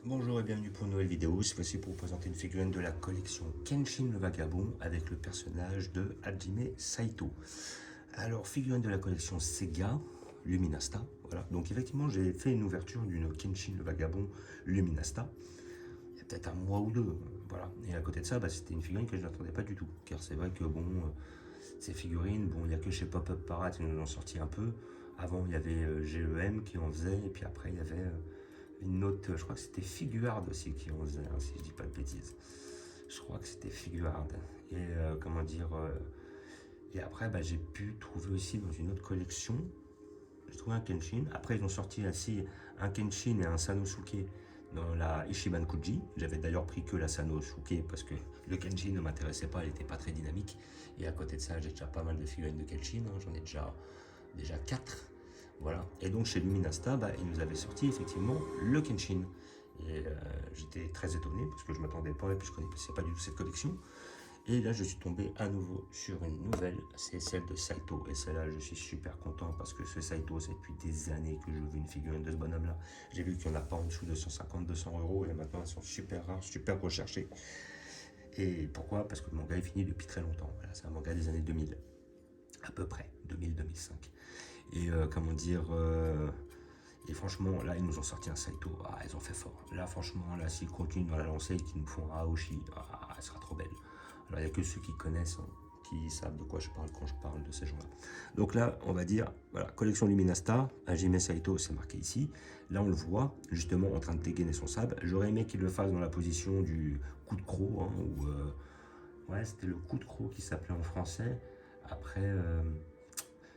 Bonjour et bienvenue pour une nouvelle vidéo. Cette fois-ci pour vous présenter une figurine de la collection Kenshin le Vagabond avec le personnage de Hajime Saito. Alors, figurine de la collection Sega Luminasta. Voilà. Donc effectivement, j'ai fait une ouverture d'une Kenshin le Vagabond Luminasta. Il y a peut-être un mois ou deux. Voilà. Et à côté de ça, c'était une figurine que je n'attendais pas du tout. Car c'est vrai que ces figurines, il n'y a que chez Pop-Up Parade qui nous en ont sorti un peu. Avant, il y avait GEM qui en faisait. Et puis après, il y avait une autre, je crois que c'était Figuard aussi qui en faisait, si je dis pas de bêtises. Je crois que c'était Figuard. Et et après, j'ai pu trouver aussi dans une autre collection, j'ai trouvé un Kenshin. Après, ils ont sorti ainsi un Kenshin et un Sanosuke dans la Ichiban Kuji. J'avais d'ailleurs pris que la Sanosuke parce que le Kenshin ne m'intéressait pas, elle n'était pas très dynamique. Et à côté de ça, j'ai déjà pas mal de figurines de Kenshin, hein. J'en ai déjà 4. Voilà. Et donc chez Luminasta, ils nous avaient sorti effectivement le Kenshin. Et j'étais très étonné parce que je ne m'attendais pas et puis je ne connaissais pas du tout cette collection. Et là, je suis tombé à nouveau sur une nouvelle, c'est celle de Saito. Et celle-là, je suis super content parce que ce Saito, c'est depuis des années que je veux une figurine de ce bonhomme-là. J'ai vu qu'il n'y en a pas en dessous de 150-200 euros et maintenant elles sont super rares, super recherchées. Et pourquoi? Parce que le manga est fini depuis très longtemps. Voilà, c'est un manga des années 2000, à peu près, 2000-2005. Et et franchement, là, ils nous ont sorti un Saito. Ah, ils ont fait fort. Là, franchement, là, s'ils continuent dans la lancée et qu'ils nous font un Aoshi, elle sera trop belle. Alors, il n'y a que ceux qui connaissent, hein, qui savent de quoi je parle quand je parle de ces gens-là. Donc là, on va dire, voilà, collection Luminasta, Hajime Saito, c'est marqué ici. Là, on le voit, justement, en train de dégainer son sabre. J'aurais aimé qu'il le fasse dans la position du coup de croc, hein, ouais, c'était le coup de croc qui s'appelait en français. Après,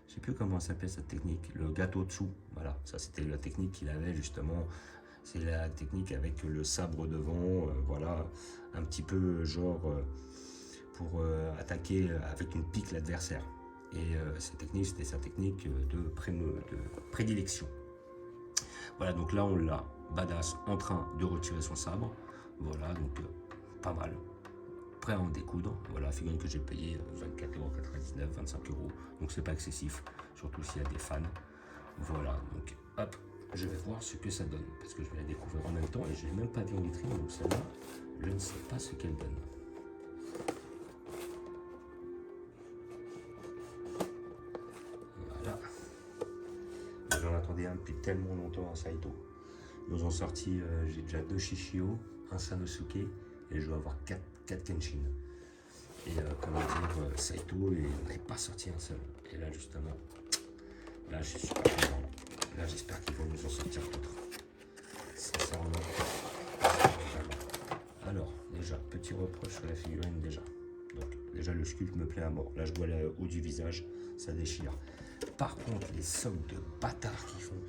je ne sais plus comment s'appelait cette technique, le gâteau dessous. Voilà, ça c'était la technique qu'il avait justement. C'est la technique avec le sabre devant, voilà, un petit peu pour attaquer avec une pique l'adversaire. Et cette technique, c'était sa technique de prédilection. Voilà, donc là on l'a badass en train de retirer son sabre. Voilà, donc pas mal. Prêt à en découdre. Voilà, figurine que j'ai payé 24,99 €, 25 €. Donc c'est pas excessif, surtout s'il y a des fans. Voilà, donc hop, je vais voir ce que ça donne. Parce que je vais la découvrir en même temps et je l'ai même pas vu en vitrine. Donc celle-là, je ne sais pas ce qu'elle donne. Voilà. J'en attendais un depuis tellement longtemps à Saito. Ils nous ont sorti, j'ai déjà 2 Shishio, un Sanosuke et je dois avoir 4 Kenshin. Et Saito, il n'est pas sorti un seul. Et là, justement, là, je suis super content. Là, j'espère qu'ils vont nous en sortir d'autres. Sincèrement. Alors, déjà, petit reproche sur la figurine, déjà. Donc, déjà, le sculpte me plaît à mort. Là, je vois le haut du visage, ça déchire. Par contre, les socles de bâtards qui font,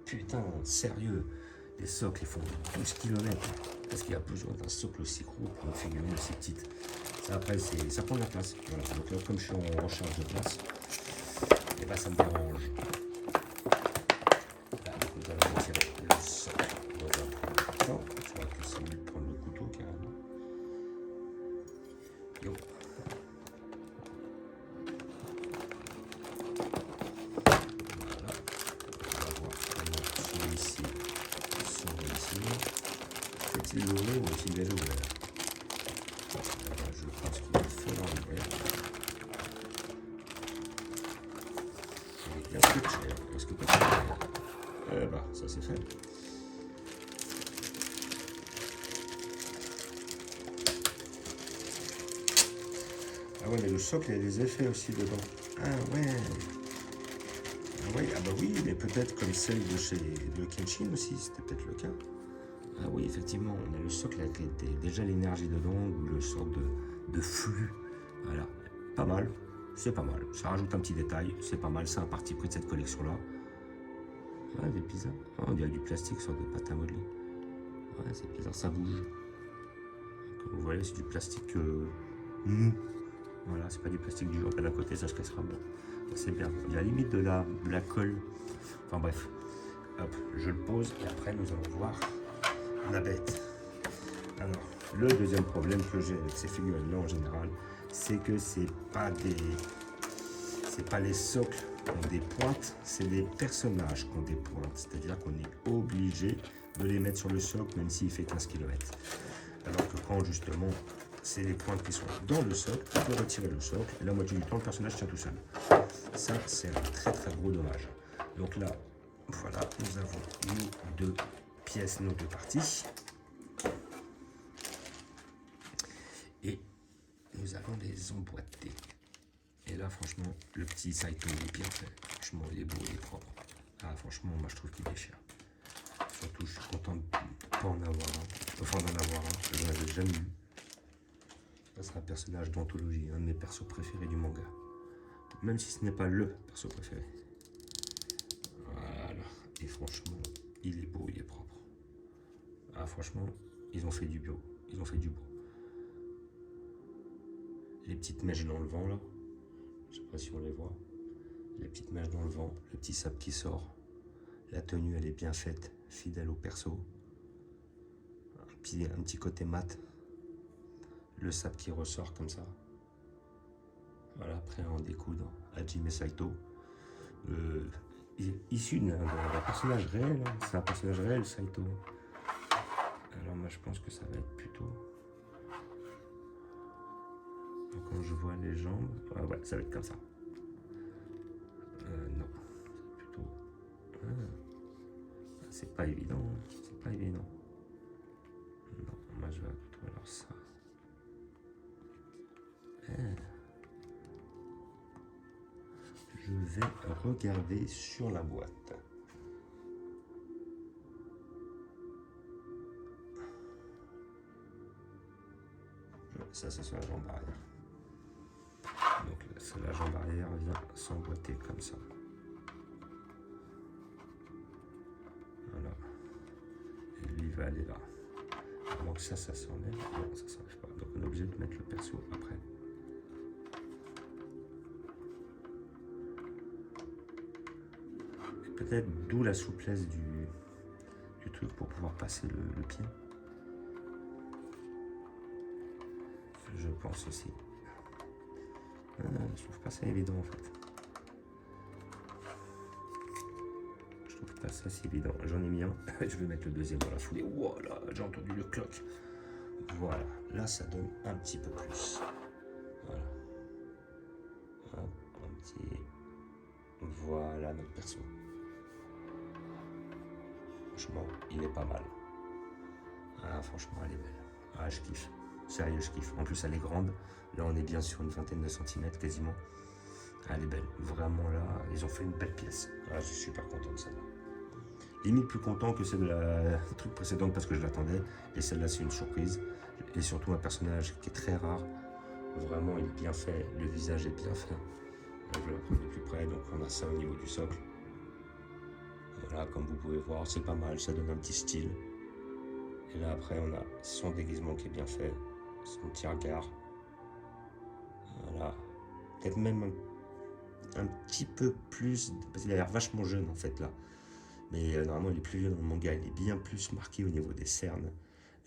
putain, sérieux, les socles, ils font 12 km. Parce qu'il y a besoin d'un socle aussi gros pour une figurine aussi petite. Ça, après, ça prend de la place. Voilà. Donc là, comme je suis en recherche de place, et ça me dérange. Là, donc, nous allons retirer le socle dans un premier temps. Je vois que c'est mieux de prendre le couteau carrément. Yo. Voilà. On va voir comment celui-ci sort ici. Est-il ouvert ou est-il déjà ouvert? Je pense qu'il est fait dans l'hiver. Il y a un peu de chair. Est-ce que pas ça c'est fait. Ah ouais, mais le socle, il y a des effets aussi dedans. Ah ouais. Ah ouais, oui, mais peut-être comme celle de Kenshin aussi, c'était peut-être le cas. Ah oui, effectivement, on a le socle avec déjà l'énergie dedans, ou le sort de flux. Voilà, pas mal, c'est pas mal. Ça rajoute un petit détail, c'est pas mal, c'est un parti pris de cette collection-là. Ouais, c'est bizarre. Oh, on dirait du plastique sur des pâtes à modeler. Ouais, c'est bizarre, ça bouge. Comme vous voyez, c'est du plastique mou. Voilà, c'est pas du plastique dur. D'un côté, ça se cassera bien. C'est bien. Il y a la limite de la colle. Enfin bref. Hop, je le pose et après nous allons voir la bête. Alors, le deuxième problème que j'ai avec ces figurines-là en général, c'est que c'est pas les socles qui ont des pointes, c'est les personnages qui ont des pointes. C'est-à-dire qu'on est obligé de les mettre sur le socle, même s'il fait 15 km. Alors que quand justement, c'est les pointes qui sont dans le socle, tu peux retirer le socle, et la moitié du temps, le personnage tient tout seul. Ça, c'est un très très gros dommage. Donc là, voilà, nous avons nos deux pièces, nos deux parties. Et nous allons les emboîter. Et là, franchement, le petit Saito, il est bien fait. Franchement, il est beau, il est propre. Ah, franchement, moi, je trouve qu'il déchire. Surtout, je suis content de ne pas en avoir un. Enfin, d'en avoir un. Je n'en avais jamais eu. C'est un personnage d'anthologie, un de mes persos préférés du manga. Même si ce n'est pas le perso préféré. Voilà. Et franchement, il est beau, il est propre. Ah, franchement, ils ont fait du bio. Ils ont fait du beau. Les petites mèches dans le vent, là. Je sais pas si on les voit. Les petites mèches dans le vent, le petit sable qui sort. La tenue, elle est bien faite, fidèle au perso. Un petit côté mat. Le sable qui ressort comme ça. Voilà, après en découdre Hajime Saito. Issu d'un personnage réel. Hein. C'est un personnage réel, Saito. Alors moi, je pense que ça va être plutôt... Quand je vois les jambes... Ah ouais, ça va être comme ça. Non, c'est plutôt... c'est pas évident, c'est pas évident. Non, moi je vais plutôt alors ça. Je vais regarder sur la boîte. Ça, c'est sur la jambe arrière. Donc là, la jambe arrière vient s'emboîter comme ça. Voilà. Et lui va aller là. Donc ça s'enlève. Non, ça s'enlève pas. Donc on est obligé de mettre le perso après. Et peut-être d'où la souplesse du truc pour pouvoir passer le pied. Je pense aussi. Je trouve pas ça évident en fait. Je trouve pas ça si évident. J'en ai mis un. Je vais mettre le deuxième dans la foulée. Voilà, j'ai entendu le cloc. Voilà, là ça donne un petit peu plus. Voilà. Un petit. Voilà notre perso. Franchement, il est pas mal. Ah, franchement, elle est belle. Ah, je kiffe. Sérieux, je kiffe. En plus, elle est grande. Là, on est bien sur une vingtaine de centimètres quasiment. Ah, elle est belle. Vraiment, là, ils ont fait une belle pièce. Ah, je suis super content de celle-là. Limite plus content que celle de la truc précédente parce que je l'attendais. Et celle-là, c'est une surprise. Et surtout, un personnage qui est très rare. Vraiment, il est bien fait. Le visage est bien fait. Là, je vais la prendre de plus près. Donc, on a ça au niveau du socle. Voilà, comme vous pouvez voir, c'est pas mal. Ça donne un petit style. Et là, après, on a son déguisement qui est bien fait. Son petit regard. Voilà. Peut-être même un petit peu plus... Parce qu'il a l'air vachement jeune, en fait, là. Mais normalement, il est plus vieux dans le manga. Il est bien plus marqué au niveau des cernes.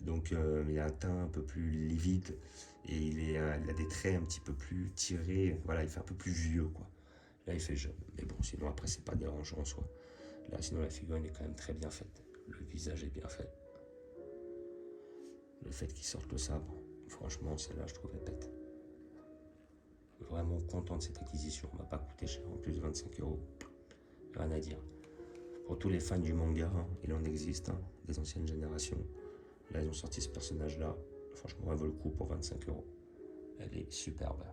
Donc, il a un teint un peu plus livide. Et il a des traits un petit peu plus tirés. Voilà, il fait un peu plus vieux, quoi. Là, il fait jeune. Mais bon, sinon, après, c'est pas dérangeant en soi. Là, sinon, la figurine est quand même très bien faite. Le visage est bien fait. Le fait qu'il sorte le sabre, franchement, celle-là, je trouvais bête. Vraiment content de cette acquisition. On m'a pas coûté cher, en plus de 25 €. Rien à dire. Pour tous les fans du manga, hein, il en existe, hein, des anciennes générations. Là, ils ont sorti ce personnage-là. Franchement, elle vaut le coup pour 25 €. Elle est superbe.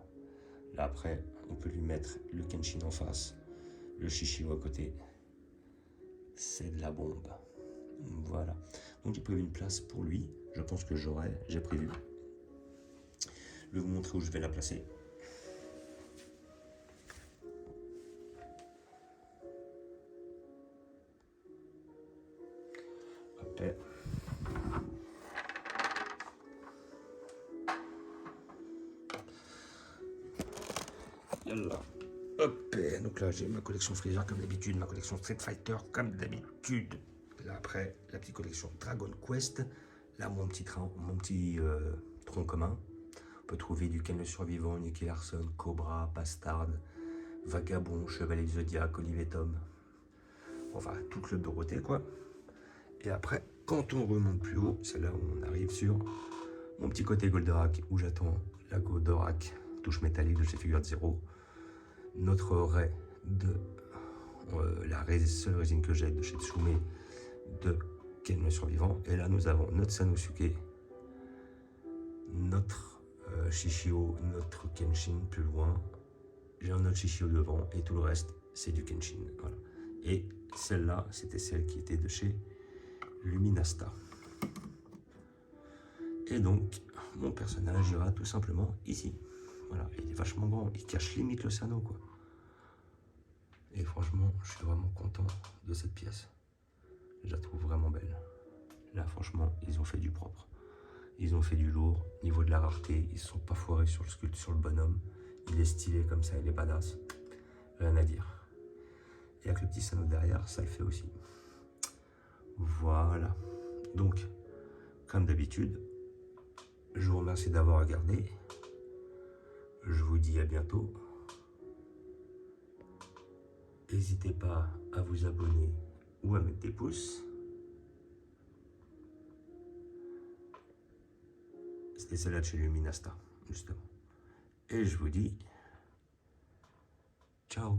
Là, après, on peut lui mettre le Kenshin en face, le Shishio à côté. C'est de la bombe. Voilà. Donc, j'ai prévu une place pour lui. Je pense que j'ai prévu. Je vais vous montrer où je vais la placer. Hop. Yallah. Hop. Donc là, j'ai ma collection Freezer comme d'habitude, ma collection Street Fighter comme d'habitude. Là, après, la petite collection Dragon Quest. Là, mon petit tronc commun. On peut trouver du Ken le Survivant, Nicky Larson, Cobra, Bastard, Vagabond, Chevalier du Zodiac, Olivier Tom. Enfin, tout Club Dorothée, quoi. Et après, Quand on remonte plus haut, c'est là où on arrive sur mon petit côté Goldorak, où j'attends la Goldorak touche métallique de chez Figure de Zéro. Notre raie de seule résine que j'ai de chez Tsume de Ken le Survivant. Et là, nous avons notre Sanosuke, notre Shishio, notre Kenshin plus loin. J'ai un autre Shishio devant et tout le reste, c'est du Kenshin. Voilà. Et celle-là, c'était celle qui était de chez Luminasta. Et donc, mon personnage ira tout simplement ici. Voilà, il est vachement grand, il cache limite le Sano, quoi. Et franchement, je suis vraiment content de cette pièce. Je la trouve vraiment belle. Là, franchement, ils ont fait du propre. Ils ont fait du lourd. Niveau de la rareté, ils ne se sont pas foirés sur le sculpte, sur le bonhomme. Il est stylé comme ça, il est badass. Rien à dire. Et avec le petit Sano derrière, ça le fait aussi. Voilà. Donc, comme d'habitude, je vous remercie d'avoir regardé. Je vous dis à bientôt. N'hésitez pas à vous abonner ou à mettre des pouces. C'était celle-là de chez Luminasta, justement. Et je vous dis ciao.